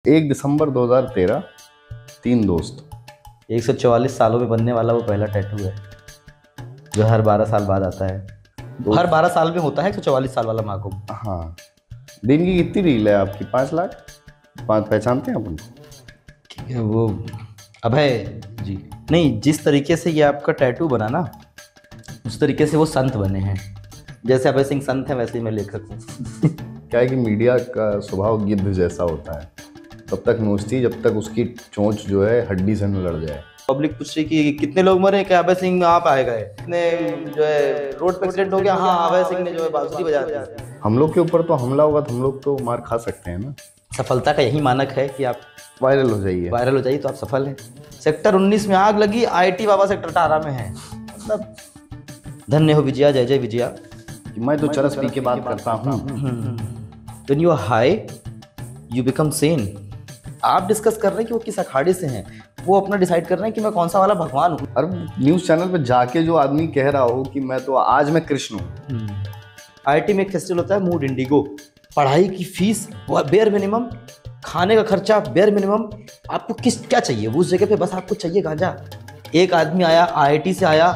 1 दिसंबर 2013, 3 दोस्त। 144 सालों में बनने वाला वो पहला टैटू है जो हर 12 साल बाद आता है। हर 12 साल में होता है 144 साल वाला महाकुंभ। हाँ, दिन की कितनी रील है आपकी? 5 लाख। 5 पहचानते हैं अपन? वो अभय जी नहीं, जिस तरीके से ये आपका टैटू बना ना, उस तरीके से वो संत बने हैं। जैसे अभय सिंह संत है, वैसे ही मैं लेखक हूँ। क्या है कि मीडिया का स्वभाव गिद्ध जैसा होता है, तब तक नोचती जब तक उसकी चोंच जो है हड्डी से न लड़ जाए। पब्लिक पूछ रही कि कितने लोग मरे, क्या अभय सिंह आप आए गए, कितने जो है रोड पे एक्सीडेंट हो गया, हाँ अभय सिंह ने जो है बांसुरी बजा दी। हम लोग के ऊपर तो हमला होगा तो हम लोग तो मार खा सकते हैं ना। सफलता का यही मानक है कि आप वायरल हो जाइए। वायरल हो जाइए तो आप सफल हैं। सेक्टर 19 में आग लगी, आईटी बाबा सेक्टर 18 में है। मतलब धन्य हो विजया, जय जय विजया। कि मैं तो चरस पी के बात करता हूँ। When you are high, you become sane. आप डिस्कस कर रहे हैं कि वो किस अखाड़े से हैं, वो अपना डिसाइड कर रहे हैं कि मैं कौन सा वाला भगवान हूँ। और न्यूज़ चैनल पे जाके जो आदमी कह रहा हो कि मैं तो आज मैं कृष्ण हूँ। आईटी में एक फेस्टिवल होता है मूड इंडिगो। पढ़ाई की फीस बेयर मिनिमम, खाने का खर्चा बेयर मिनिमम। आपको क्या चाहिए उस जगह पे? बस आपको चाहिए गांजा। एक आदमी आया आईआईटी से आया,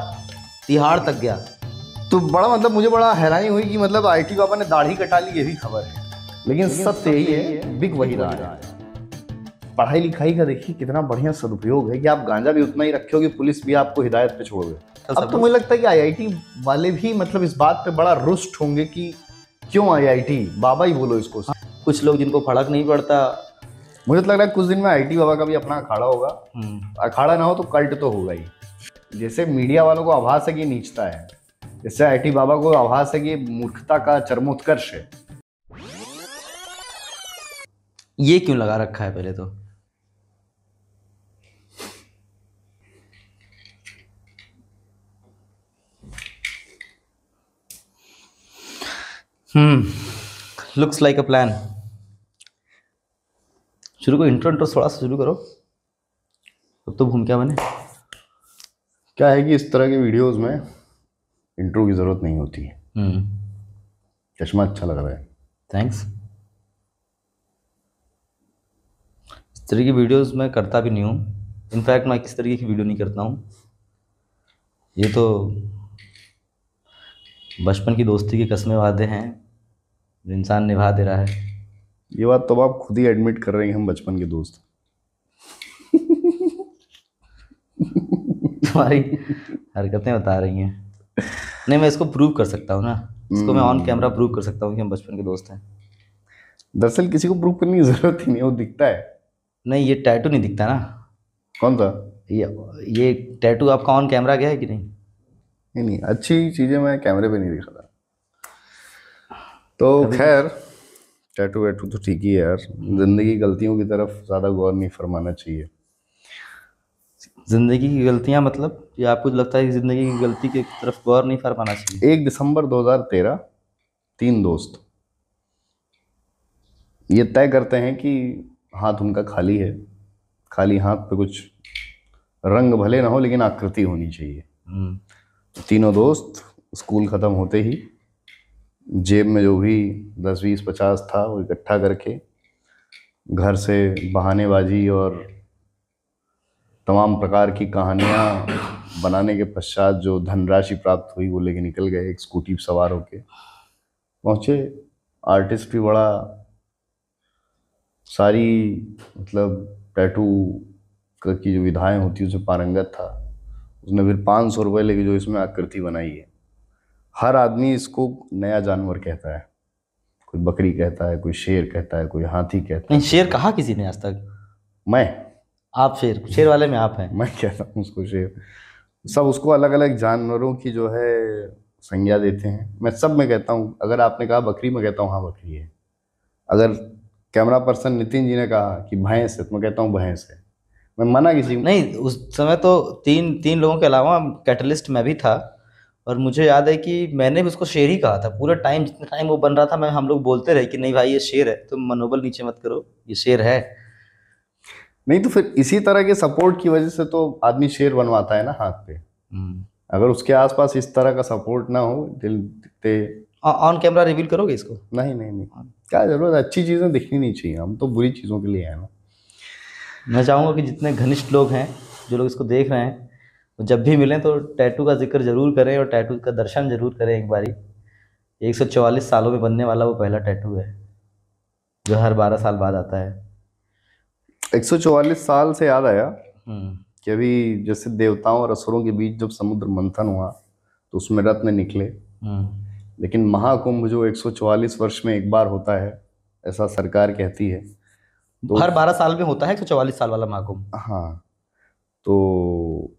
तिहाड़ तक गया। तो बड़ा मतलब मुझे बड़ा हैरानी हुई कि मतलब आईटी बाबा ने दाढ़ी कटा ली, ये भी खबर है। लेकिन सत्य यही है, बिक वही रहा है। पढ़ाई लिखाई का देखिए कितना बढ़िया सदुपयोग है कि आप गांजा भी उतना ही रखे हो कि पुलिस भी आपको हिदायत पे छोड़ दे। अब तो मुझे लगता है कि आईआईटी वाले भी मतलब इस बात पे बड़ा रुष्ट होंगे कि क्यों आईआईटी बाबा ही बोलो इसको। कुछ लोग जिनको फर्क नहीं पड़ता, मुझे तो लग रहा है कुछ दिन में आईटी बाबा का भी अपना अखाड़ा होगा। अखाड़ा ना हो तो कल्ट तो होगा ही। जैसे मीडिया वालों को आभास है कि नीचता है, जैसे आईटी बाबा को आभास है कि मूर्खता का चरमोत्कर्ष है। ये क्यों लगा रखा है पहले तो? Looks like a plan. शुरू करो, इंट्रो थोड़ा सा शुरू करो, तो भूमिका बने। क्या है कि इस तरह के वीडियोस में इंट्रो की जरूरत नहीं होती है। चश्मा अच्छा लग रहा है। थैंक्स। इस तरह की वीडियोस मैं करता भी नहीं हूँ। इनफैक्ट मैं किस तरीके की वीडियो नहीं करता हूँ। ये तो बचपन की दोस्ती के कस्में वादे हैं जो इंसान निभा दे रहा है। ये बात तो आप खुद ही एडमिट कर रहे हैं, हम बचपन के दोस्त। तुम्हारी हरकतें बता रही हैं। नहीं, मैं इसको प्रूव कर सकता हूँ ना, इसको मैं ऑन कैमरा प्रूव कर सकता हूँ कि हम बचपन के दोस्त हैं। दरअसल किसी को प्रूव करने की जरूरत ही नहीं, वो दिखता है। नहीं, ये टैटू नहीं दिखता ना। कौन सा? ये टैटू आपका ऑन कैमरा गया है कि नहीं? नहीं, अच्छी चीजें मैं कैमरे पे नहीं दिख रहा। तो खैर, टैटू वैटू तो ठीक ही है यार। जिंदगी की गलतियों की तरफ ज्यादा गौर नहीं फरमाना चाहिए। जिंदगी की गलतियां मतलब ये आपको लगता है कि जिंदगी की गलती की तरफ गौर नहीं फरमाना चाहिए? 1 दिसंबर 2013, 3 दोस्त ये तय करते हैं कि हाथ उनका खाली है। खाली हाथ पे कुछ रंग भले ना हो लेकिन आकृति होनी चाहिए। तीनों दोस्त स्कूल ख़त्म होते ही जेब में जो भी 10, 20, 50 था वो इकट्ठा करके घर से बहानेबाजी और तमाम प्रकार की कहानियाँ बनाने के पश्चात जो धनराशि प्राप्त हुई वो लेके निकल गए। एक स्कूटी सवार होके पहुँचे। आर्टिस्ट भी बड़ा सारी मतलब टैटू की जो विधाएं होती है उसमें पारंगत था। उसने फिर 500 रुपये लेके जो इसमें आकृति बनाई है। हर आदमी इसको नया जानवर कहता है। कोई बकरी कहता है, कोई शेर कहता है, कोई हाथी कहता है। नहीं, शेर कहा किसी ने आज तक? आप शेर वाले में आप हैं। मैं कहता हूँ उसको शेर। सब उसको अलग अलग जानवरों की जो है संज्ञा देते हैं। मैं सब में कहता हूँ, अगर आपने कहा बकरी, मैं कहता हूँ हाँ बकरी है। अगर कैमरा पर्सन नितिन जी ने कहा कि भैंस है तो मैं कहता हूँ भैंस है। मैं मना किसी नहीं, उस समय तो तीन लोगों के अलावा कैटलिस्ट में भी था, और मुझे याद है कि मैंने भी उसको शेर ही कहा था। पूरा टाइम, जितना टाइम वो बन रहा था, हम लोग बोलते रहे कि नहीं भाई ये शेर है, तुम मनोबल नीचे मत करो, ये शेर है। नहीं तो फिर इसी तरह के सपोर्ट की वजह से तो आदमी शेर बनवाता है ना हाथ पे। अगर उसके आसपास इस तरह का सपोर्ट ना हो, दिल दिखते। ऑन कैमरा रिवील करोगे इसको? नहीं, क्या जरूरत है। अच्छी चीजें दिखनी नहीं चाहिए, हम तो बुरी चीजों के लिए हैं ना। मैं चाहूँगा कि जितने घनिष्ठ लोग हैं, जो लोग इसको देख रहे हैं, वो जब भी मिलें तो टैटू का जिक्र जरूर करें और टैटू का दर्शन जरूर करें एक बारी। 144 सालों में बनने वाला वो पहला टैटू है जो हर 12 साल बाद आता है। 144 साल से याद आया कि अभी जैसे देवताओं और असुरों के बीच जब समुद्र मंथन हुआ तो उसमें रत्न निकले, लेकिन महाकुंभ जो 144 वर्ष में एक बार होता है ऐसा सरकार कहती है। तो हर 12 साल में होता है 144 साल वाला महाकुंभ। हाँ, तो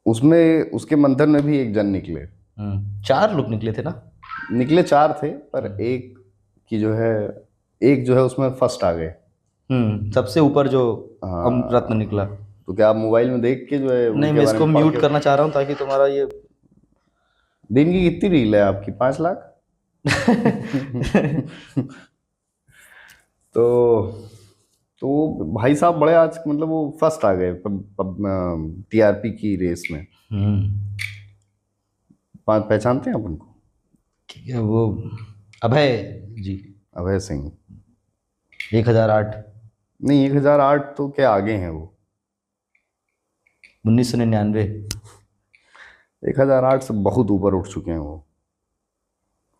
उसमें उसके मंथन में भी एक जन निकले। 4 लोग निकले थे ना? निकले 4 थे, पर एक जो है उसमें फर्स्ट आ गए। सबसे ऊपर जो रत्न निकला। तो क्या आप मोबाइल में देख के जो है? नहीं, मैं इसको म्यूट करना चाह रहा हूँ ताकि तुम्हारा ये। दिन की कितनी रील है आपकी? 5 लाख? तो भाई साहब बड़े आज मतलब वो फर्स्ट आ गए टीआरपी की रेस में। पहचानते हैं आप उनको? वो अभय जी, अभय सिंह। 1008 नहीं, 1008 तो क्या आगे हैं वो? 1999। 1008 से बहुत ऊपर उठ चुके हैं वो।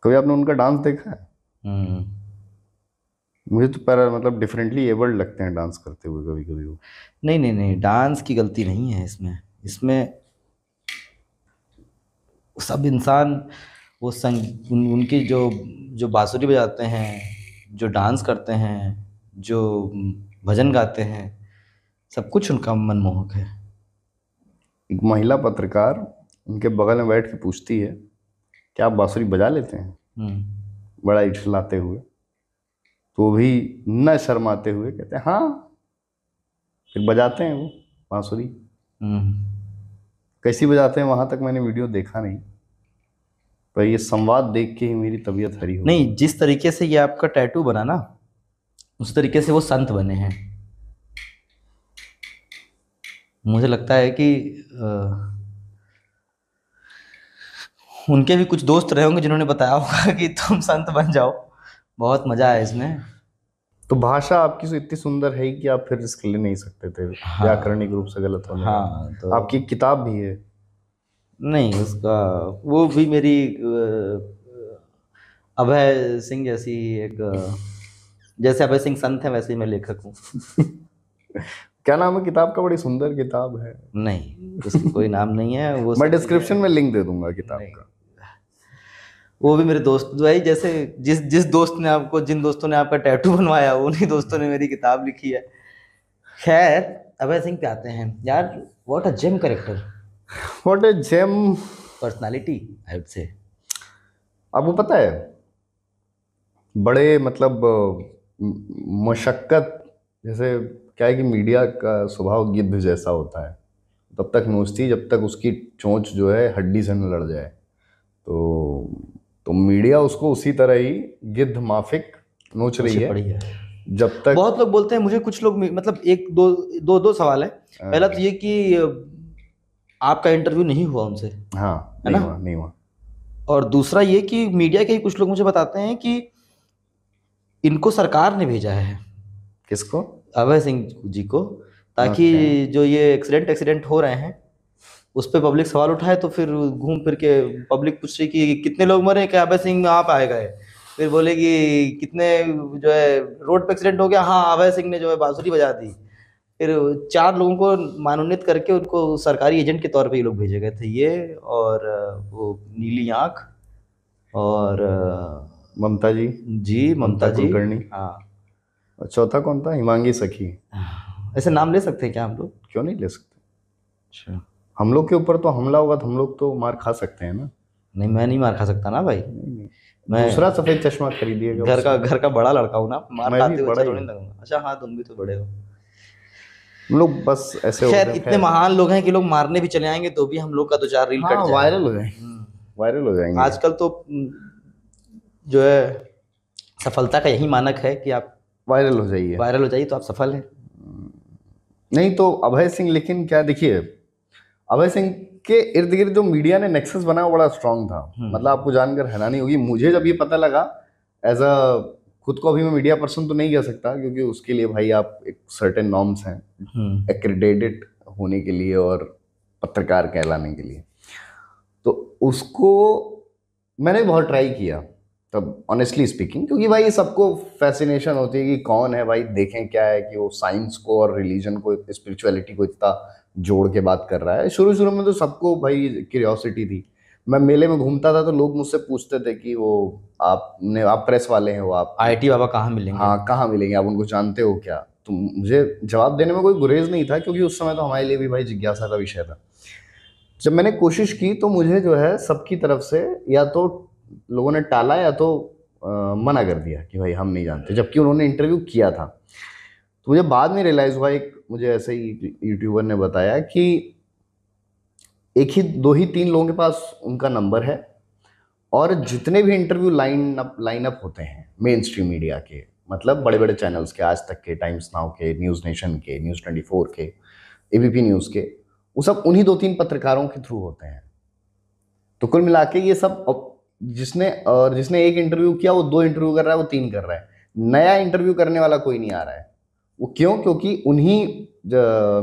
कभी आपने उनका डांस देखा है? मुझे तो पर मतलब डिफरेंटली एबल्ड लगते हैं डांस करते हुए कभी कभी वो। नहीं, डांस की गलती नहीं है इसमें सब इंसान वो उनकी जो बांसुरी बजाते हैं, जो डांस करते हैं, जो भजन गाते हैं, सब कुछ उनका मनमोहक है। एक महिला पत्रकार उनके बगल में बैठ के पूछती है क्या आप बांसुरी बजा लेते हैं? बड़ा इठलाते हुए, तो भी न शर्माते हुए कहते हैं हाँ। फिर बजाते हैं वो बांसुरी। कैसी बजाते हैं वहां तक मैंने वीडियो देखा नहीं, पर ये संवाद देख के ही मेरी तबीयत हरी हो। नहीं, जिस तरीके से ये आपका टैटू बना ना, उस तरीके से वो संत बने हैं। मुझे लगता है कि उनके भी कुछ दोस्त रहे होंगे जिन्होंने बताया होगा कि तुम संत बन जाओ। बहुत मजा है इसमें। तो भाषा आपकी तो इतनी सुंदर है कि आप फिर रिस्क ले नहीं सकते थे व्याकरणिक रूप से गलत होने। हाँ, तो आपकी किताब भी है। नहीं, उसका वो भी मेरी अभय सिंह जैसी एक, जैसे अभय सिंह संत है वैसे ही मैं लेखक हूँ। क्या नाम है किताब का? बड़ी सुंदर किताब है। नहीं, उसका कोई नाम नहीं है। वो मैं डिस्क्रिप्शन में लिंक दे दूंगा किताब का। वो भी मेरे दोस्त भाई, जैसे जिस दोस्त ने आपको, जिन दोस्तों ने आपका टैटू बनवाया, उन्हीं दोस्तों ने मेरी किताब लिखी है। खैर, अभय सिंह पे आते हैं यार। What a gem character, what a gem personality I would say. आपको पता है बड़े मतलब मशक्कत, जैसे क्या है कि मीडिया का स्वभाव गिद्ध जैसा होता है, तब तक नोचती जब तक उसकी चोंच जो है हड्डी से न लड़ जाए। तो मीडिया उसको उसी तरह ही गिद्ध माफिक नोच रही है जब तक। बहुत लोग बोलते हैं मुझे, कुछ लोग मतलब एक दो सवाल है। पहला तो ये कि आपका इंटरव्यू नहीं हुआ उनसे। हाँ, है ना? नहीं हुआ। और दूसरा ये कि मीडिया के ही कुछ लोग मुझे बताते हैं कि इनको सरकार ने भेजा है। किसको? अभय सिंह जी को, ताकि जो ये एक्सीडेंट हो रहे हैं उस पर पब्लिक सवाल उठाए, तो फिर घूम फिर के पब्लिक पूछ रही कि कितने लोग मरे, क्या अभय सिंह आप आए गए? फिर बोले कि कितने जो है रोड पे एक्सीडेंट हो गया, हाँ अभय सिंह ने जो है बांसुरी बजा दी। फिर 4 लोगों को मनोनीत करके उनको सरकारी एजेंट के तौर पे ये लोग भेजे गए थे, ये और वो नीली आँख और ममता जी ममता जी। हाँ। चौथा कौन था? हिमांगी सखी। ऐसे नाम ले सकते हैं क्या हम लोग? क्यों नहीं ले सकते? अच्छा, हम लोग के ऊपर तो हमला होगा तो हम लोग तो मार खा सकते हैं ना। नहीं, मैं नहीं मार खा सकता ना भाई। मैं दूसरा सफेद चश्मा खरीदिएगा। घर का बड़ा लड़का हूँ ना, मार खाते हुए बड़ा नहीं लगूंगा। अच्छा हाँ, तुम भी तो बड़े हो। हम लोग बस ऐसे खैर, इतने महान लोग हैं कि लोग मारने भी चले आएंगे तो भी हम लोग का 2-4 रील कट जाएगा, वायरल हो जाएंगे। आजकल तो जो है सफलता का यही मानक है कि आप वायरल हो जाइए तो आप सफल हैं। नहीं तो अभय सिंह, लेकिन क्या देखिए, अभय सिंह के इर्द गिर्द जो मीडिया ने नेक्सस बनाया बड़ा स्ट्रांग था। मतलब आपको जानकर हैरानी होगी, मुझे जब ये पता लगा एज अ खुद को अभी मैं मीडिया पर्सन तो नहीं कह सकता, क्योंकि उसके लिए भाई आप एक सर्टेन नॉर्म्स हैं एक्रेडिटेड होने के लिए और पत्रकार कहलाने के लिए। तो उसको मैंने बहुत ट्राई किया तब, ऑनेस्टली स्पीकिंग, क्योंकि भाई सबको फैसिनेशन होती है कि कौन है भाई, देखें क्या है कि वो साइंस को और रिलीजन को, स्पिरिचुअलिटी को इतना जोड़ के बात कर रहा है। शुरू शुरू में तो सबको भाई क्यूरियोसिटी थी। मैं मेले में घूमता था तो लोग मुझसे पूछते थे कि वो आप प्रेस वाले हैं, वो आप आईटी बाबा कहाँ मिलेंगे, हाँ कहाँ मिलेंगे, आप उनको जानते हो क्या? तो मुझे जवाब देने में कोई गुरेज नहीं था, क्योंकि उस समय तो हमारे लिए भी भाई जिज्ञासा का विषय था। जब मैंने कोशिश की तो मुझे जो है सबकी तरफ से या तो लोगों ने टाला या तो मना कर दिया कि भाई हम नहीं जानते, जबकि उन्होंने इंटरव्यू किया था। तो मुझे बाद में रियलाइज हुआ, एक मुझे ऐसे ही यूट्यूबर ने बताया कि एक ही 2 ही 3 लोगों के पास उनका नंबर है, और जितने भी इंटरव्यू लाइन अप होते हैं मेन स्ट्रीम मीडिया के, मतलब बड़े बड़े चैनल्स के, आज तक के, टाइम्स नाउ के, न्यूज़ नेशन के, न्यूज़ 24 के, एबीपी न्यूज़ के, वो सब उन्हीं 2-3 पत्रकारों के थ्रू होते हैं। तो कुल मिला के ये सब जिसने एक इंटरव्यू किया वो 2 इंटरव्यू कर रहा है, वो 3 कर रहा है, नया इंटरव्यू करने वाला कोई नहीं आ रहा है। वो क्यों? क्योंकि उन्हीं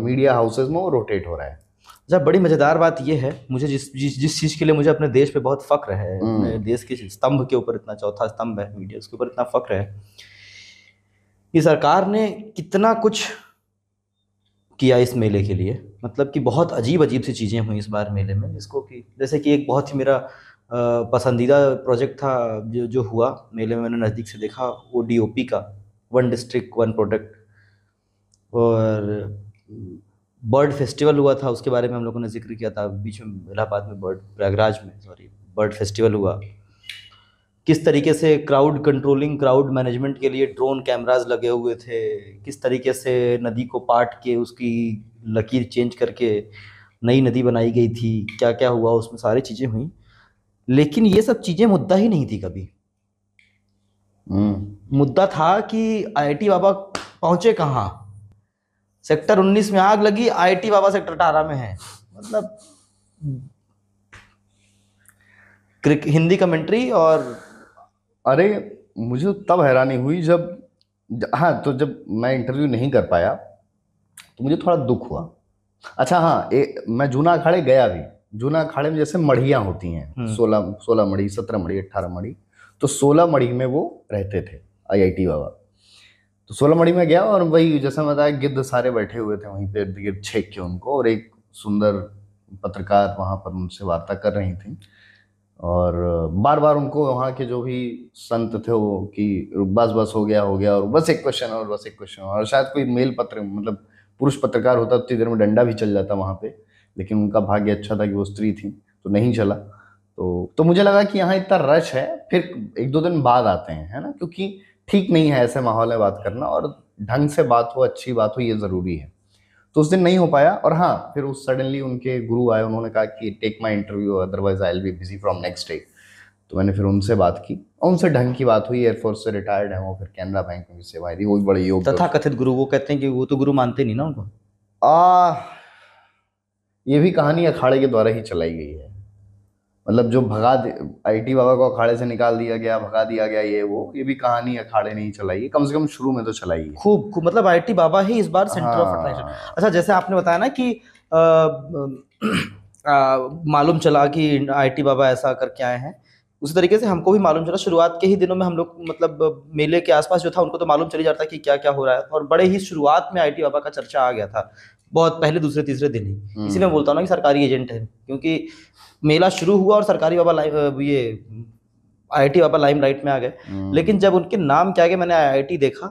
मीडिया हाउसेज में वो रोटेट हो रहा है। जब बड़ी मजेदार बात यह है, मुझे जिस चीज के लिए मुझे अपने देश पे बहुत फक्र है, अपने देश के स्तंभ के ऊपर, इतना चौथा स्तंभ है मीडिया, उसके ऊपर इतना फक्र है कि सरकार ने कितना कुछ किया इस मेले के लिए। मतलब कि बहुत अजीब अजीब सी चीज़ें हुई इस बार मेले में, जिसको कि जैसे कि एक बहुत ही मेरा पसंदीदा प्रोजेक्ट था जो हुआ मेले में, मैंने नज़दीक से देखा, वो डीओपी का, 1 डिस्ट्रिक्ट 1 प्रोडक्ट। और बर्ड फेस्टिवल हुआ था, उसके बारे में हम लोगों ने जिक्र किया था बीच में, इलाहाबाद में, प्रयागराज में बर्ड फेस्टिवल हुआ। किस तरीके से क्राउड कंट्रोलिंग, क्राउड मैनेजमेंट के लिए ड्रोन कैमराज लगे हुए थे, किस तरीके से नदी को पाट के उसकी लकीर चेंज करके नई नदी बनाई गई थी, क्या क्या हुआ उसमें, सारी चीज़ें हुई। लेकिन ये सब चीज़ें मुद्दा ही नहीं थी कभी। मुद्दा था कि आईआईटी बाबा पहुंचे कहाँ। सेक्टर 19 में आग लगी, आईआईटी बाबा सेक्टर 18 में है। मतलब हिंदी कमेंट्री। और अरे मुझे तब हैरानी हुई हाँ, तो जब मैं इंटरव्यू नहीं कर पाया तो मुझे थोड़ा दुख हुआ। अच्छा हाँ, मैं जूना अखाड़े गया भी। जूना अखाड़े में जैसे मढ़ियाँ होती हैं, 16 मढ़ी, 17 मढ़ी, 18 मढ़ी। तो 16 मढ़ी में वो रहते थे आईआईटी बाबा। तो 16 मढ़ी में गया, और वही जैसा बताया, गिद्ध सारे बैठे हुए थे वहीं पे इर्द गिर्द छेक के उनको, और एक सुंदर पत्रकार वहाँ पर उनसे वार्ता कर रही थी। और बार बार उनको वहाँ के जो भी संत थे वो कि बस हो गया, और बस एक क्वेश्चन, और बस एक क्वेश्चन। और शायद कोई मेल पत्र, मतलब पुरुष पत्रकार होता उतनी देर में डंडा भी चल जाता वहाँ पे, लेकिन उनका भाग्य अच्छा था कि वो स्त्री थी तो नहीं चला। तो मुझे लगा कि यहाँ इतना रश है, फिर 1-2 दिन बाद आते हैं, है ना, क्योंकि ठीक नहीं है ऐसे माहौल में बात करना, और ढंग से बात हो, अच्छी बात हो, ये ज़रूरी है। तो उस दिन नहीं हो पाया। और हाँ, फिर उस सडनली उनके गुरु आए, उन्होंने कहा कि take my interview, otherwise I will be busy from next day. तो मैंने फिर उनसे बात की, और उनसे ढंग की बात हुई। एयरफोर्स से रिटायर्ड है वो, फिर कैनरा बैंक में सेवाएं दी, वो भी बड़े योग्य। तथा कथित गुरु, वो कहते हैं कि वो तो गुरु मानते नहीं ना उनको। ये भी कहानी अखाड़े के द्वारा ही चलाई गई है। मतलब जो आईटी बाबा को अखाड़े से निकाल दिया गया, भगा दिया गया, ये भी कहानी अखाड़े नहीं चलाई है, कम से कम शुरू में तो चलाई है। खूब मतलब आईटी बाबा ही इस बार सेंटर ऑफ अट्रैक्शन। अच्छा, जैसे आपने बताया ना कि मालूम चला कि आईटी बाबा ऐसा करके आए हैं, उसी तरीके से हमको भी मालूम चला। शुरुआत के ही दिनों में हम लोग, मतलब मेले के आसपास जो था, उनको तो मालूम चल जाता कि क्या क्या हो रहा है। और बड़े ही शुरुआत में आईटी बाबा का चर्चा आ गया था, बहुत पहले, दूसरे तीसरे दिन ही। इसीलिए मैं बोलता हूँ ना कि सरकारी एजेंट है, क्योंकि मेला शुरू हुआ और सरकारी बाबा ये आईआईटी बाबा लाइमलाइट में आ गए। लेकिन जब उनके नाम के आगे मैंने आईआईटी देखा,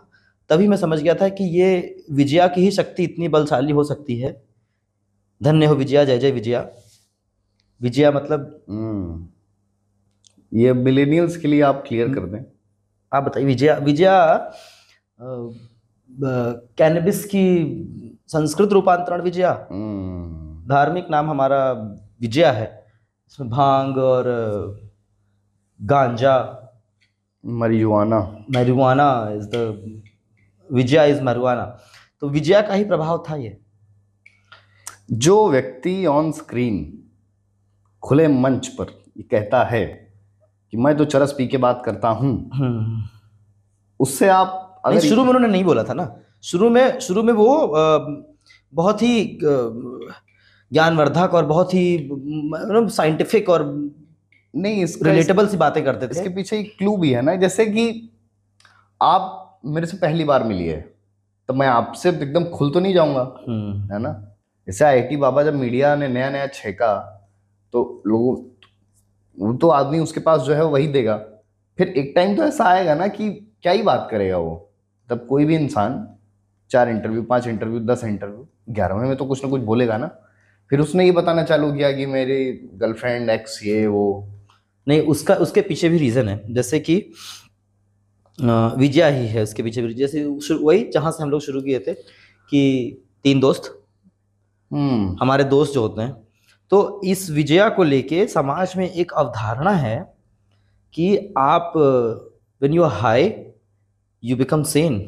तभी मैं समझ गया था कि ये विजया की ही शक्ति इतनी बलशाली हो सकती है। धन्य हो विजया, जय जय विजया। विजया मतलब ये मिलेनियल्स के लिए आप क्लियर कर दें। आप बताइए। विजया कैनबिस की संस्कृत रूपांतरण विजया। धार्मिक नाम हमारा विजया है, इसमें भांग और गांजा, marijuana is the Vijaya, is marijuana। तो विजया का ही प्रभाव था ये। जो व्यक्ति ऑन स्क्रीन खुले मंच पर ये कहता है कि मैं तो चरस पी के बात करता हूँ, उससे आप नहीं, अगर शुरू में उन्होंने नहीं बोला था ना। शुरू में वो बहुत ही ज्ञानवर्धक और बहुत ही साइंटिफिक और नहीं, रिलेटेबल सी बातें करते थे। इसके पीछे एक क्लू भी है ना, जैसे कि आप मेरे से पहली बार मिली है तो मैं आपसे एकदम खुल तो नहीं जाऊंगा, है ना। जैसे आईआईटी बाबा जब मीडिया ने नया नया छेका तो लोगों, वो तो आदमी उसके पास जो है वही देगा। फिर एक टाइम तो ऐसा आएगा ना कि क्या ही बात करेगा वो। तब कोई भी इंसान 4 इंटरव्यू, 5 इंटरव्यू, 10 इंटरव्यू, 11वें में तो कुछ ना कुछ बोलेगा ना। फिर उसने ये बताना चालू किया कि मेरी गर्लफ्रेंड एक्स ये वो। नहीं, उसके पीछे भी रीज़न है, जैसे कि विजया ही है उसके पीछे भी। जैसे वही जहाँ से हम लोग शुरू किए थे कि 3 दोस्त, हमारे दोस्त जो होते हैं, तो इस विजया को लेके समाज में एक अवधारणा है कि आप when you are high you become sane,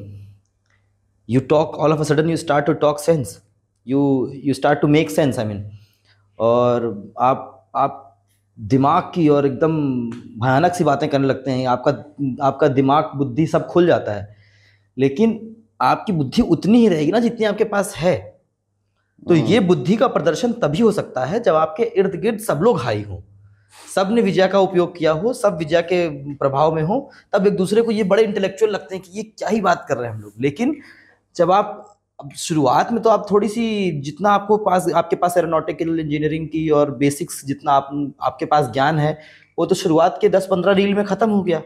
you talk all of a sudden, you start to talk sense, you start to make sense, I mean. और आप दिमाग की और एकदम भयानक सी बातें करने लगते हैं, आपका दिमाग बुद्धि सब खुल जाता है। लेकिन आपकी बुद्धि उतनी ही रहेगी ना जितनी आपके पास है। तो ये बुद्धि का प्रदर्शन तभी हो सकता है जब आपके इर्द गिर्द सब लोग हाई हों, सब ने विजया का उपयोग किया हो, सब विजया के प्रभाव में हो, तब एक दूसरे को ये बड़े इंटेलेक्चुअल लगते हैं कि ये क्या ही बात कर रहे हैं हम लोग। लेकिन जब आप शुरुआत में तो आप थोड़ी सी, जितना आपके पास एरोनॉटिकल इंजीनियरिंग की और बेसिक्स जितना आपके पास ज्ञान है, वो तो शुरुआत के 10-15 रील में खत्म हो गया।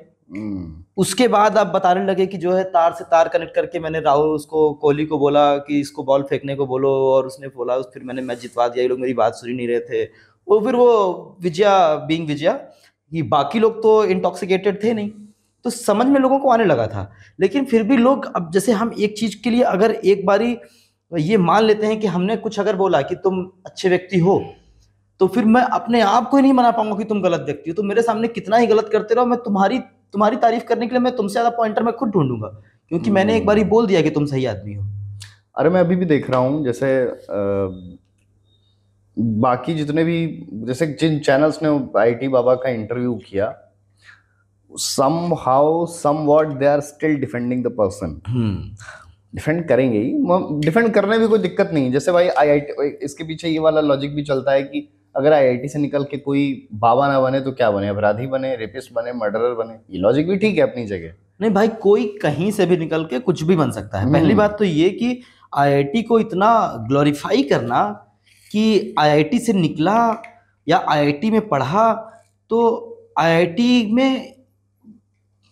उसके बाद आप बताने लगे कि जो है तार से तार कनेक्ट करके मैंने कोहली को बोला कि इसको बॉल फेंकने को बोलो, और उसने बोला, फिर मैंने मैच जितवा दिया, ये लोग मेरी बात सुन ही नहीं रहे थे। फिर वो विजया, ये बाकी लोग तो इंटॉक्सिकेटेड थे नहीं, तो समझ में लोगों को आने लगा था। लेकिन फिर भी लोग, अब जैसे हम एक चीज के लिए अगर एक बारी ये मान लेते हैं कि हमने कुछ अगर बोला कि तुम अच्छे व्यक्ति हो, तो फिर मैं अपने आप को ही नहीं मना पाऊंगा कि तुम गलत व्यक्ति हो। तो मेरे सामने कितना ही गलत करते रहो, मैं तुम्हारी तारीफ करने के लिए मैं तुमसे ज्यादा पॉइंटर मैं खुद ढूंढूंगा, क्योंकि मैंने एक बारी बोल दिया कि तुम सही आदमी हो। अरे मैं अभी भी देख रहा हूँ, जैसे बाकी जितने भी, जैसे जिन चैनल्स ने आईआईटी बाबा का इंटरव्यू किया, somehow somewhat they are still defending the person। Defend करेंगे ही, डिफेंड करने में कोई दिक्कत नहीं। जैसे भाई आईआईटी, इसके पीछे ये वाला लॉजिक भी चलता है कि अगर आईआईटी से निकल के कोई बाबा ना बने तो क्या बने, अपराधी बने, रेपिस्ट बने, मर्डरर बने। ये लॉजिक भी ठीक है अपनी जगह। नहीं भाई, कोई कहीं से भी निकल के कुछ भी बन सकता है। पहली बात तो ये कि आईआईटी को इतना ग्लोरीफाई करना कि आईआईटी से निकला या आईआईटी में पढ़ा, तो आईआईटी में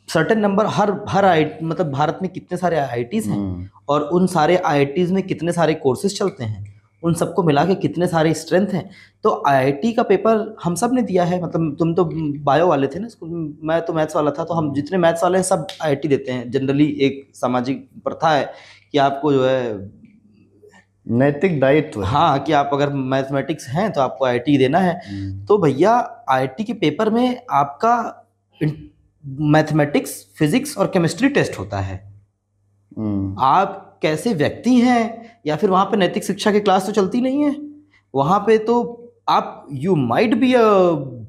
सर्टेन नंबर, हर आईआईटी, मतलब भारत में कितने सारे आईआईटीज हैं और उन सारे आईआईटीज में कितने सारे कोर्सेज चलते हैं, उन सबको मिला के कितने सारे स्ट्रेंथ हैं। तो आईआईटी का पेपर हम सब ने दिया है। मतलब तुम तो बायो वाले थे ना स्कूल में, मैं तो मैथ्स वाला था। तो हम जितने मैथ्स वाले हैं सब आईआईटी देते हैं। जनरली एक सामाजिक प्रथा है कि आपको जो है नैतिक दायित्व, हाँ, कि आप अगर मैथमेटिक्स हैं तो आपको आईआईटी देना है। तो भैया आईआईटी के पेपर में आपका मैथमेटिक्स, फिजिक्स और केमिस्ट्री टेस्ट होता है। आप कैसे व्यक्ति हैं, या फिर वहां पे नैतिक शिक्षा की क्लास तो चलती नहीं है। वहां पे तो आप, you might be a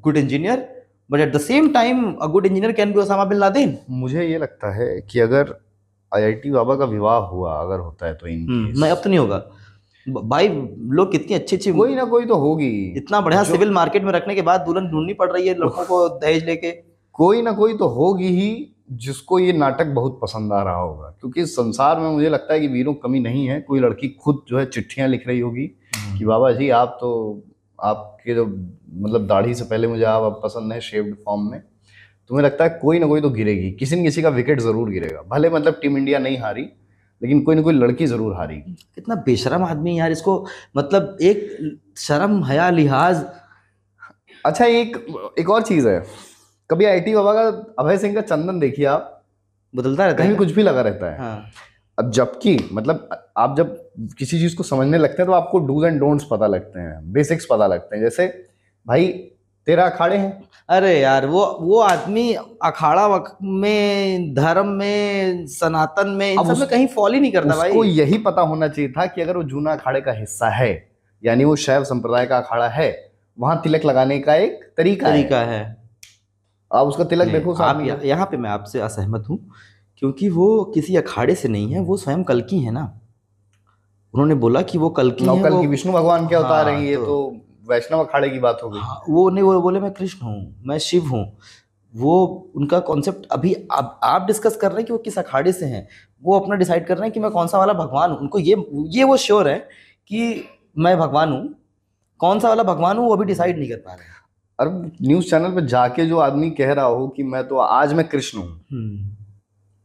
good engineer, but at the same time a good engineer can be Osama bin Laden. मुझे ये लगता है कि अगर आईआईटी बाबा का विवाह हुआ, अगर होता है तो नहीं, अब तो नहीं होगा भाई। लोग कितनी अच्छी कोई ना कोई तो होगी। इतना बढ़िया सिविल मार्केट में रखने के बाद दुल्हन ढूंढनी पड़ रही है लड़कों को दहेज लेके। कोई ना कोई तो होगी ही जिसको ये नाटक बहुत पसंद आ रहा होगा, क्योंकि इस संसार में मुझे लगता है कि वीरों कमी नहीं है। कोई लड़की खुद जो है चिट्ठियां लिख रही होगी कि बाबा जी आप तो, आपके जो मतलब दाढ़ी से पहले मुझे आप पसंद है शेव्ड फॉर्म में। तो मुझे लगता है कोई ना कोई तो गिरेगी, किसी न किसी का विकेट जरूर गिरेगा। भले मतलब टीम इंडिया नहीं हारी, लेकिन कोई ना कोई लड़की जरूर हारेगी। कितना बेशरम आदमी यार, इसको मतलब एक शर्म हया लिहाज। अच्छा, एक और चीज है, कभी आईआईटी बाबा का अभय सिंह का चंदन देखिए आप, बदलता रहता है, कहीं कुछ भी लगा रहता है। हाँ। अब जबकि मतलब आप जब किसी चीज को समझने लगते हैं तो आपको डूज एंड डोंट्स पता लगते हैं, बेसिक्स पता लगते हैं। जैसे भाई 13 अखाड़े हैं। अरे यार वो आदमी अखाड़ा में, धर्म में, सनातन में, इन सब में कहीं फॉलो ही नहीं करता भाई। उसको यही पता होना चाहिए था कि अगर वो जूना अखाड़े का हिस्सा है, यानी वो शैव संप्रदाय का अखाड़ा है, वहां तिलक लगाने का एक तरीका है। है। आप उसका तिलक देखो। आप यहाँ पे मैं आपसे असहमत हूँ, क्योंकि वो किसी अखाड़े से नहीं है, वो स्वयं कल्कि है ना। उन्होंने बोला कि वो कल्कि है, नौकल वो की विष्णु भगवान के अवतार हाँ, हैं, ये तो वैष्णव अखाड़े की बात हो गई। हाँ, वो नहीं, वो बोले मैं कृष्ण हूँ, मैं शिव हूँ। वो उनका कॉन्सेप्ट अभी आप डिस्कस कर रहे हैं कि वो किस अखाड़े से हैं, वो अपना डिसाइड कर रहे हैं कि मैं कौन सा वाला भगवान हूँ। उनको ये वो श्योर है कि मैं भगवान हूँ, कौन सा वाला भगवान हूँ वो अभी डिसाइड नहीं कर पा रहे हैं। और न्यूज चैनल पे जाके जो आदमी कह रहा हो कि मैं तो आज मैं कृष्ण हूँ,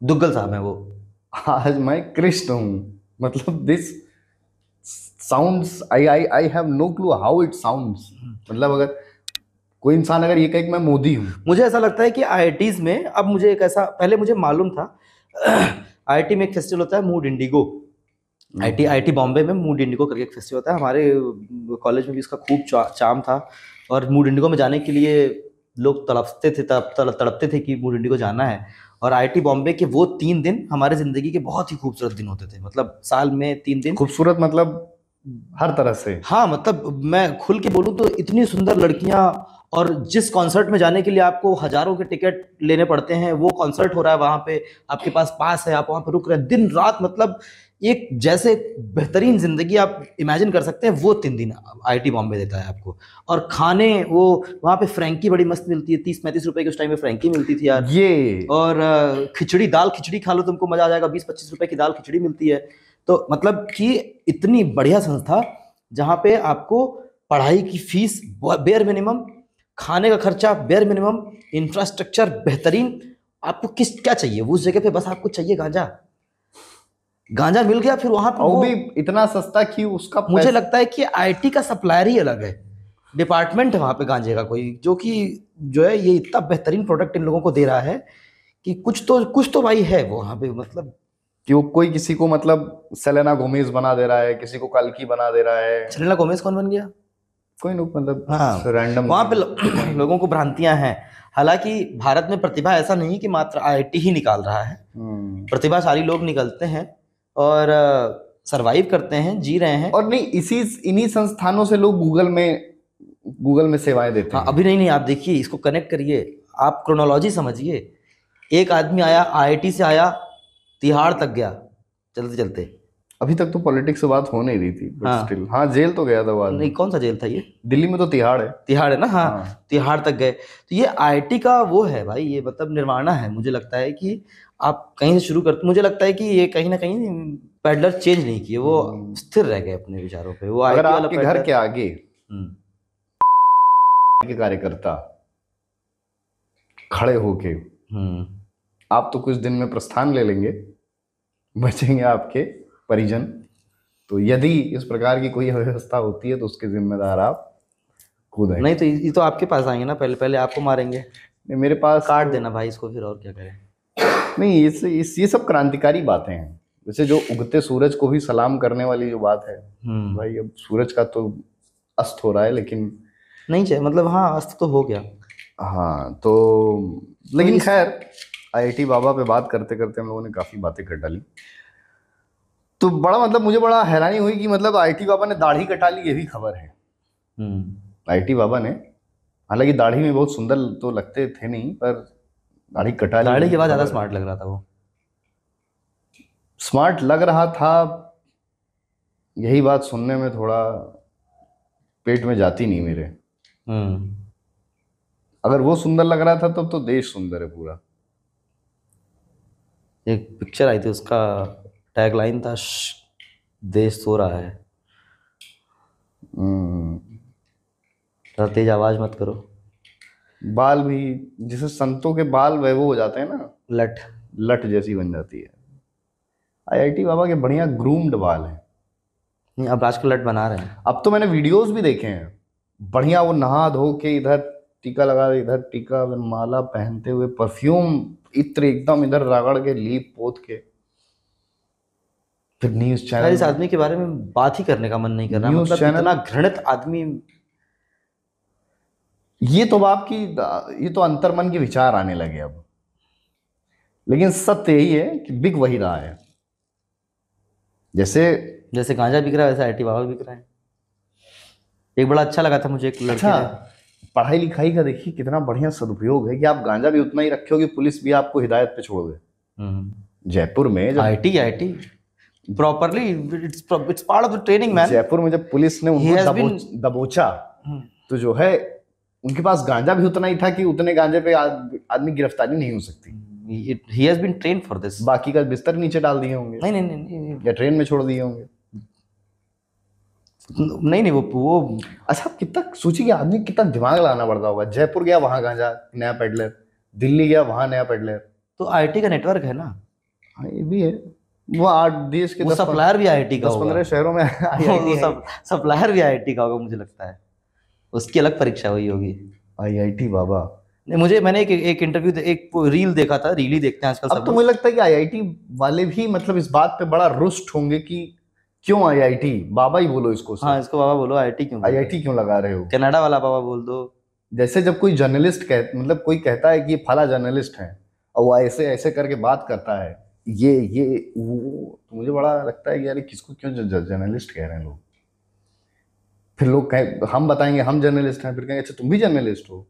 दुग्गल साहब है वो, आज मैं कृष्ण हूँ, मतलब this sounds, I have no clue how it sounds. मतलब अगर कोई इंसान अगर ये कहे कि मैं मोदी हूँ, मुझे ऐसा लगता है कि आईआईटीज में, अब मुझे एक ऐसा, पहले मुझे मालूम था आईआईटी में एक फेस्टिवल होता है मूड इंडिगो। आईआईटी बॉम्बे में मूड इंडिगो करके एक फेस्टिवल होता है, हमारे कॉलेज में भी इसका खूब चाम था। और मूड इंडिगो में जाने के लिए लोग तड़पते थे कि मूड इंडिगो जाना है। और आईआईटी बॉम्बे के वो 3 दिन हमारे जिंदगी के बहुत ही खूबसूरत दिन होते थे। मतलब साल में 3 दिन खूबसूरत मतलब हर तरह से। हाँ, मतलब मैं खुल के बोलूँ तो इतनी सुंदर लड़कियां, और जिस कॉन्सर्ट में जाने के लिए आपको हजारों के टिकट लेने पड़ते हैं, वो कॉन्सर्ट हो रहा है वहां पे, आपके पास पास है, आप वहां पे रुक रहे हैं दिन रात। मतलब एक जैसे बेहतरीन जिंदगी आप इमेजिन कर सकते हैं, वो 3 दिन आईआईटी बॉम्बे देता है आपको। और खाने, वो वहां पे फ्रैंकी बड़ी मस्त मिलती है, 30-35 रुपए के उस टाइम में फ्रैंकी मिलती थी यार। ये और खिचड़ी, दाल खिचड़ी खा लो तुमको मजा आ जाएगा, 20-25 रुपए की दाल खिचड़ी मिलती है। तो मतलब कि इतनी बढ़िया संस्था जहाँ पे आपको पढ़ाई की फीस बेयर मिनिमम, खाने का खर्चा बेयर मिनिमम, इंफ्रास्ट्रक्चर बेहतरीन। आपको क्या चाहिए उस जगह पे? बस आपको चाहिए गांजा। गांजा मिल गया, फिर वहां पे वो भी इतना सस्ता कि उसका मुझे लगता है कि आईटी का सप्लायर ही अलग है, डिपार्टमेंट है वहां पे गांजे का कोई, जो है ये इतना बेहतरीन प्रोडक्ट इन लोगों को दे रहा है कि कुछ तो भाई है वो वहां पे। मतलब कि वो कोई किसी को मतलब सेलेना गोमेज बना दे रहा है, किसी को कल्कि बना दे रहा है। सेलेना गोमेज कौन बन गया? कोई लोग मतलब हाँ, रैंडम वहां पे लोगों को भ्रांतियां हैं। हालांकि भारत में प्रतिभा ऐसा नहीं कि मात्र आईआईटी ही निकाल रहा है, प्रतिभाशाली लोग निकलते हैं और सरवाइव करते हैं, जी रहे हैं। और नहीं, इन्हीं संस्थानों से लोग गूगल में सेवाएं देते हाँ, हैं। अभी नहीं, आप देखिए, इसको कनेक्ट करिए, आप क्रोनोलॉजी समझिए। एक आदमी आया, आईआईटी से आया, तिहाड़ तक गया चलते चलते। अभी तक तो पॉलिटिक्स से बात हो नहीं रही थी, बट स्टिल हाँ, जेल तो गया था वो आदमी। नहीं, कौन सा जेल था ये? दिल्ली में तो तिहाड़ है। तिहाड़ है ना, हाँ, तिहाड़ तक गए। तो ये आईआईटी का वो है भाई, ये मतलब निर्माणा है। मुझे लगता है कि आप कहीं से शुरू करते, मुझे लगता है कि ये कहीं ना कहीं पैडलर चेंज नहीं किए, वो स्थिर रह गए अपने विचारों पे। वो अगर आपके घर के आगे के कार्यकर्ता खड़े होके आप तो कुछ दिन में प्रस्थान ले लेंगे, बचेंगे आपके परिजन। तो यदि इस प्रकार की कोई व्यवस्था होती है तो उसके जिम्मेदार आप खुद हैं। नहीं तो ये तो आपके पास आएंगे ना, पहले आपको मारेंगे। नहीं, मेरे पास काट देना भाई इसको, फिर और क्या करें। नहीं, ये सब क्रांतिकारी बातें हैं। जैसे जो उगते सूरज को भी सलाम करने वाली जो बात है, भाई अब सूरज का तो अस्त हो रहा है, लेकिन नहीं चाहिए, मतलब हाँ, अस्त तो हो गया। हाँ, तो लेकिन खैर, आईआईटी बाबा पे बात करते करते हम लोगों ने काफी बातें कर डाली। तो बड़ा मतलब मुझे बड़ा हैरानी हुई कि मतलब आईआईटी बाबा ने दाढ़ी कटा ली, ये भी खबर है। आईआईटी बाबा ने, हालांकि दाढ़ी में बहुत सुंदर तो लगते थे नहीं, पर दाढ़ी कटा ली। दाढ़ी के बाद ज्यादा स्मार्ट लग रहा था वो। स्मार्ट लग रहा था, यही बात सुनने में थोड़ा पेट में जाती नहीं मेरे। अगर वो सुंदर लग रहा था तब तो देश सुंदर है पूरा। एक पिक्चर आई थी, उसका टैगलाइन था देश सो रहा है। तेज आवाज मत करो। बाल भी, जैसे संतों के बाल वह वो हो जाते हैं ना, लट जैसी बन जाती है। आईआईटी बाबा के बढ़िया ग्रूम्ड बाल हैं। नहीं, अब आजकल लट बना रहे हैं। अब तो मैंने वीडियोस भी देखे हैं, बढ़िया वो नहा धो के इधर टीका लगा, इधर टीका, माला पहनते हुए, परफ्यूम इत्र एकदम इधर रगड़ के, लीप पोत के। फिर न्यूज चैनल, इस आदमी के बारे में बात ही करने का मन नहीं कर रहा, मतलब इतना घृणित आदमी। ये तो अंतर्मन के विचार आने लगे अब। लेकिन सत्य यही है कि बिक वही रहा है। जैसे गांजा बिक रहा है, वैसे आईआईटी बाबा बिक रहा है। एक बड़ा अच्छा लगा था मुझे, एक लड़के ने, पढ़ाई लिखाई का देखिए कितना बढ़िया सदुपयोग है कि आप गांजा भी उतना ही रखे हो कि पुलिस भी आपको हिदायत पे छोड़ दे। जयपुर में जब IIT properly it's part of the training man. Jaipur में जब पुलिस ने उनको दबोचा तो जो है उनके पास गांजा भी उतना ही था कि उतने गांजे पे आदमी गिरफ्तारी नहीं हो सकती। He has been trained for this। बाकी का बिस्तर नीचे डाल दिए होंगे, नहीं या ट्रेन में छोड़ दिए होंगे। नहीं वो अच्छा, कितना सोचिए आदमी कितना दिमाग लगाना पड़ता होगा। जयपुर गया वहां गांजा नया पेडलर, दिल्ली गया वहां नया पेडलर। तो आईटी का नेटवर्क है ना। हाँ ये भी है, वो 8 देश के सप्लायर भी आईटी का होगा, 10-15 शहरों में सप्लायर भी आईटी का होगा मुझे लगता है, उसकी अलग परीक्षा हुई होगी। आईआईटी बाबा। नहीं मैंने एक इंटरव्यू एक रील देखा था, रील ही देखते हैं आजकल सब। अब तो मुझे लगता है कि आईआईटी वाले भी मतलब इस बात पे बड़ा रुष्ट होंगे कि क्यों आईआईटी, बाबा ही बोलो इसको। हाँ इसको बाबा बोलो, आईआईटी क्यों लगा रहे हो। कनाडा वाला बाबा बोल दो। जैसे जब कोई जर्नलिस्ट मतलब कोई कहता है कि ये फला जर्नलिस्ट है और वो ऐसे ऐसे करके बात करता है, ये वो, तो मुझे बड़ा लगता है कि यार किसको क्यों जर्नलिस्ट कह रहे हैं लोग। फिर लोग हम बताएंगे हम जर्नलिस्ट हैं, फिर कहेंगे अच्छा तुम भी जर्नलिस्ट हो,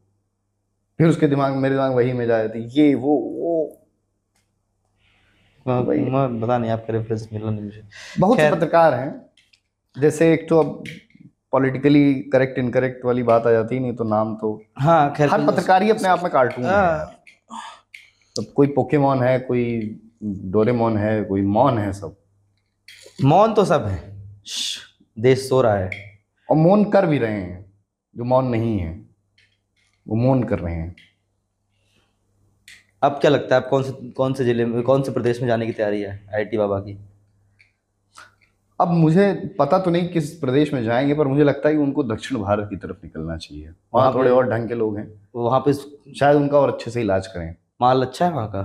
फिर उसके मेरे दिमाग वही में जाए थी ये वो पता नहीं आपका रेफरेंस मिला नहीं मुझे। बहुत से पत्रकार हैं, जैसे एक तो अब पॉलिटिकली करेक्ट इनकरेक्ट वाली बात आ जाती, नहीं तो नाम तो हाँ खैर हर पत्रकार ही अपने आप में कार्टून है। तो कोई पोकेमॉन है, कोई डोरेमोन है, कोई मौन है, सब मौन तो सब है। देश सो रहा है और मौन कर भी रहे हैं, जो मौन नहीं है वो मौन कर रहे हैं। अब क्या लगता है आप कौन से जिले में, कौन से प्रदेश में जाने की तैयारी है आईआईटी बाबा की? अब मुझे पता तो नहीं किस प्रदेश में जाएंगे, पर मुझे लगता है कि उनको दक्षिण भारत की तरफ निकलना चाहिए। वहाँ थोड़े और ढंग के लोग हैं, वहाँ पे शायद उनका और अच्छे से इलाज करें। माल अच्छा है वहाँ का।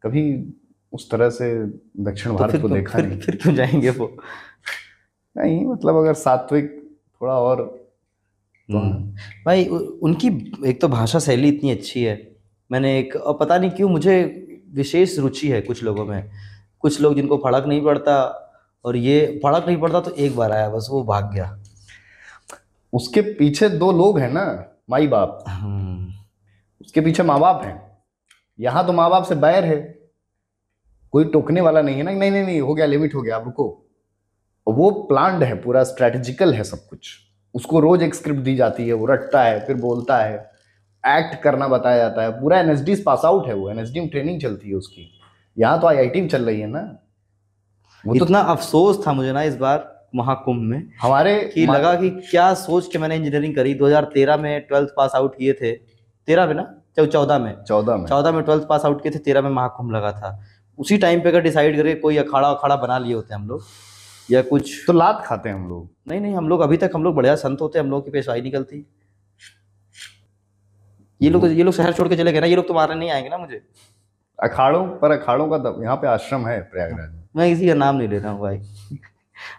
कभी उस तरह से दक्षिण भारत को देखा नहीं। फिर क्यों जाएंगे वो? नहीं मतलब अगर सात्विक थोड़ा और तो भाई उनकी एक तो भाषा शैली इतनी अच्छी है। मैंने और पता नहीं क्यों मुझे विशेष रुचि है कुछ लोगों में, कुछ लोग जिनको फर्क नहीं पड़ता, और ये फर्क नहीं पड़ता तो एक बार आया बस वो भाग गया। उसके पीछे 2 लोग हैं ना, माई बाप। उसके पीछे माँ बाप हैं। यहाँ तो माँ बाप से बैर है, कोई टोकने वाला नहीं है ना, नहीं हो गया, लिमिट हो गया, आप रुको। वो प्लान्ड है, पूरा स्ट्रेटेजिकल है सब कुछ। उसको रोज एक स्क्रिप्ट दी जाती है, वो रटता है, फिर बोलता है, एक्ट करना बताया जाता है। पूरा एनएसडी पास आउट है, वो एनएसडी में ट्रेनिंग चलती है उसकी। यहाँ तो आईआईटी में चल रही है ना। वो इतना अफसोस था मुझे ना इस बार महाकुंभ में हमारे कि लगा कि क्या सोच के मैंने इंजीनियरिंग करी। 2013 में 12th पास आउट किए थे, 13 में ना 14 में 12th पास आउट किए थे, 13 में महाकुंभ लगा था। उसी टाइम पे अगर डिसाइड करके कोई अखाड़ा बना लिए होते हम लोग या कुछ, तो लात खाते हैं हम लोग। नहीं हम लोग अभी तक हम लोग बढ़िया संत होते, हम लोग की पेशवाई निकलती। ये लोग शहर छोड़ के चले गए ना, ये लोग तो मारने नहीं आएंगे ना मुझे। अखाड़ों का यहाँ पे आश्रम है प्रयागराज में। मैं किसी का नाम नहीं ले रहा हूँ भाई,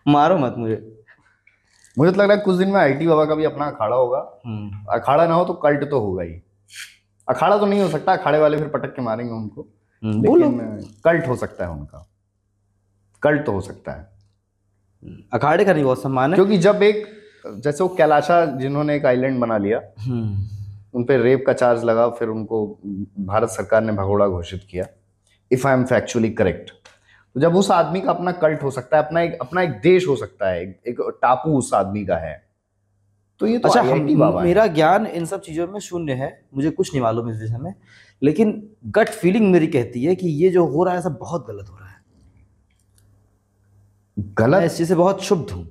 मारो मत मुझे तो लग रहा है कुछ दिन में आईटी बाबा का भी अपना अखाड़ा होगा। अखाड़ा ना हो तो कल्ट तो होगा ही। अखाड़ा तो नहीं हो सकता, अखाड़े वाले फिर पटक के मारेंगे उनको, लेकिन कल्ट हो सकता है उनका। कल्ट तो हो सकता है। अखाड़े का नहीं बहुत सम्मान है, क्योंकि जब जैसे वो कैलाशा जिन्होंने एक आइलैंड बना लिया, उन पे रेप का चार्ज लगा, फिर उनको भारत सरकार ने भगोड़ा घोषित किया, if I am factually correct. तो जब उस आदमी का अपना कल्ट हो सकता है, अपना एक देश हो सकता है, एक टापू उस आदमी का है, तो ये तो आईआईटी बाबा है। मेरा ज्ञान इन सब चीजों में शून्य है, मुझे कुछ नहीं मालूम इस विषय में, लेकिन गट फीलिंग मेरी कहती है कि ये जो हो रहा है सब बहुत गलत हो रहा है। गलत? मैं इस चीज से बहुत क्षुब्ध हूं।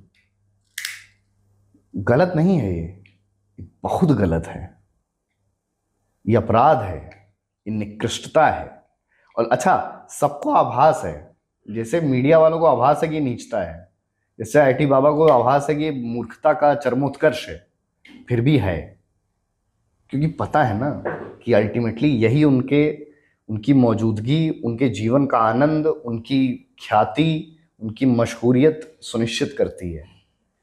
गलत नहीं है ये बहुत गलत है। ये अपराध है, ये निकृष्टता है। और अच्छा, सबको आभास है, जैसे मीडिया वालों को आभास है कि नीचता है, जैसे आईटी बाबा को आभास है कि मूर्खता का चरमोत्कर्ष है, फिर भी है। क्योंकि पता है ना कि अल्टीमेटली यही उनकी मौजूदगी, उनके जीवन का आनंद, उनकी ख्याति, उनकी मशहूरियत सुनिश्चित करती है।